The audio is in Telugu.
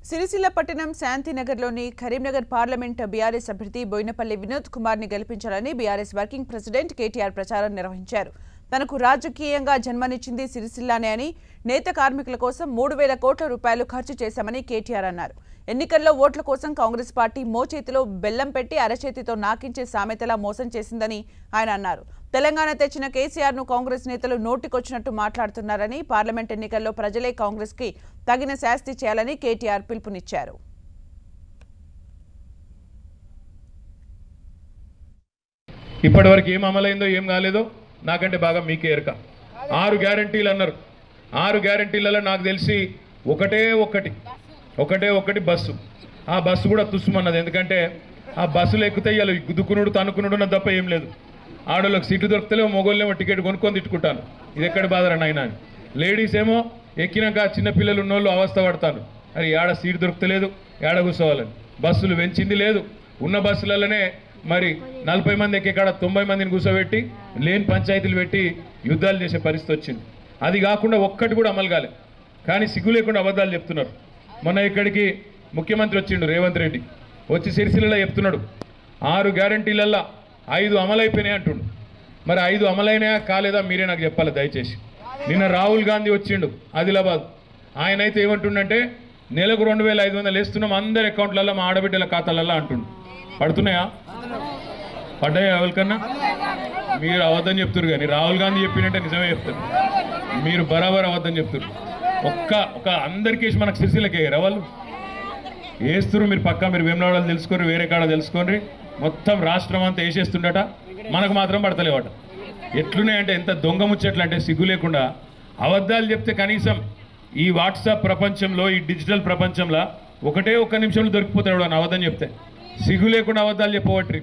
సిరిసిల్ల పట్టణం శాంతినగర్లోని కరీంనగర్ పార్లమెంట్ బీఆర్ఎస్ అభ్యర్థి బోయినపల్లి వినోద్ కుమార్ని గెలిపించాలని బీఆర్ఎస్ వర్కింగ్ ప్రెసిడెంట్ కేటీఆర్ ప్రచారం నిర్వహించారు. తనకు రాజకీయంగా జన్మనిచ్చింది సిరిసిల్లానే అని, నేత కార్మికుల కోసం 3,000 కోట్ల రూపాయలు ఖర్చు చేశామని కేటీఆర్ అన్నారు. ఎన్నికల్లో ఓట్ల కోసం కాంగ్రెస్ పార్టీ మోచేతిలో బెల్లం పెట్టి అరచేతితో నాకించే సామెతలా మోసం చేసిందని ఆయన అన్నారు. తెలంగాణ తెచ్చిన కేసీఆర్ను కాంగ్రెస్ నేతలు నోటికొచ్చినట్టు మాట్లాడుతున్నారని, పార్లమెంట్ ఎన్నికల్లో ప్రజలే కాంగ్రెస్కి తగిన శాస్తి చేయాలని కేటీఆర్ పిలుపునిచ్చారు. ఇప్పటివరకు ఏం అమలైందో ఏం కాలేదో నాకంటే బాగా మీకే ఎరక. 6 గ్యారంటీలు అన్నారు. 6 గ్యారంటీలలో నాకు తెలిసి ఒకటే ఒకటి బస్సు. ఆ బస్సు కూడా తుస్సుమన్నది. ఎందుకంటే ఆ బస్సులు ఎక్కితే ఇలా గుద్దుకునుడు తనుకునుడు తప్ప ఏం లేదు. ఆడోళ్ళకి సీట్లు దొరుకుతలేవు, మొగోళ్ళేమో టికెట్ కొనుక్కొని తిట్టుకుంటాను. ఇది ఎక్కడ బాధరా నాయన అని. లేడీస్ ఏమో ఎక్కినాక చిన్నపిల్లలు ఉన్నోళ్ళు అవస్థ పడతాను. అది ఏడ సీటు దొరుకుతలేదు, ఏడ కూర్చోవాలని. బస్సులు పెంచింది లేదు. ఉన్న బస్సులలోనే మరి 40 మంది ఎక్కేకాడ 90 మందిని కూర్చోబెట్టి లేని పంచాయతీలు పెట్టి యుద్ధాలు చేసే పరిస్థితి వచ్చింది. అది కాకుండా ఒక్కటి కూడా అమలు కాలే. కానీ సిగ్గు లేకుండా అబద్ధాలు చెప్తున్నారు. మొన్న ఇక్కడికి ముఖ్యమంత్రి వచ్చిండు రేవంత్ రెడ్డి. వచ్చి సిరిసిల్లలో చెప్తున్నాడు 6 గ్యారంటీలల్లో 5 అమలైపోయినాయి అంటుండు. మరి 5 అమలైనాయా కాలేదా మీరే నాకు చెప్పాలి దయచేసి. నిన్న రాహుల్ గాంధీ వచ్చిండు ఆదిలాబాద్. ఆయన అయితే ఏమంటుండంటే నెలకు 2,500 వేస్తున్నాం అందరి అకౌంట్లలో, మా ఆడబిడ్డల ఖాతాలలో అంటుండు. పడుతున్నాయా? పడ్డాయా ఎవరికన్నా? మీరు అబద్ధం చెప్తున్నారు. కానీ రాహుల్ గాంధీ చెప్పినట్టే నిజమే చెప్తారు. మీరు బరాబర్ అబద్ధం చెప్తున్నారు. ఒక్క అందరికీ మనకు సిరిసిల్లకే వాళ్ళు వేస్తున్నారు. మీరు పక్కా మీరు వేమనవాడలు తెలుసుకోండి, వేరే కాడ తెలుసుకోండి. మొత్తం రాష్ట్రం అంతా వేసేస్తుండట, మనకు మాత్రం పడతలేవట. ఎట్లున్నాయంటే ఎంత దొంగ ముచ్చట్లు అంటే సిగ్గు లేకుండా అబద్ధాలు చెప్తే కనీసం ఈ వాట్సాప్ ప్రపంచంలో, ఈ డిజిటల్ ప్రపంచంలో ఒక్క నిమిషంలో దొరికిపోతాడు అని అబద్ధం చెప్తే. సిగ్గు లేకుండా అబద్ధాలు చెప్పవట్రి.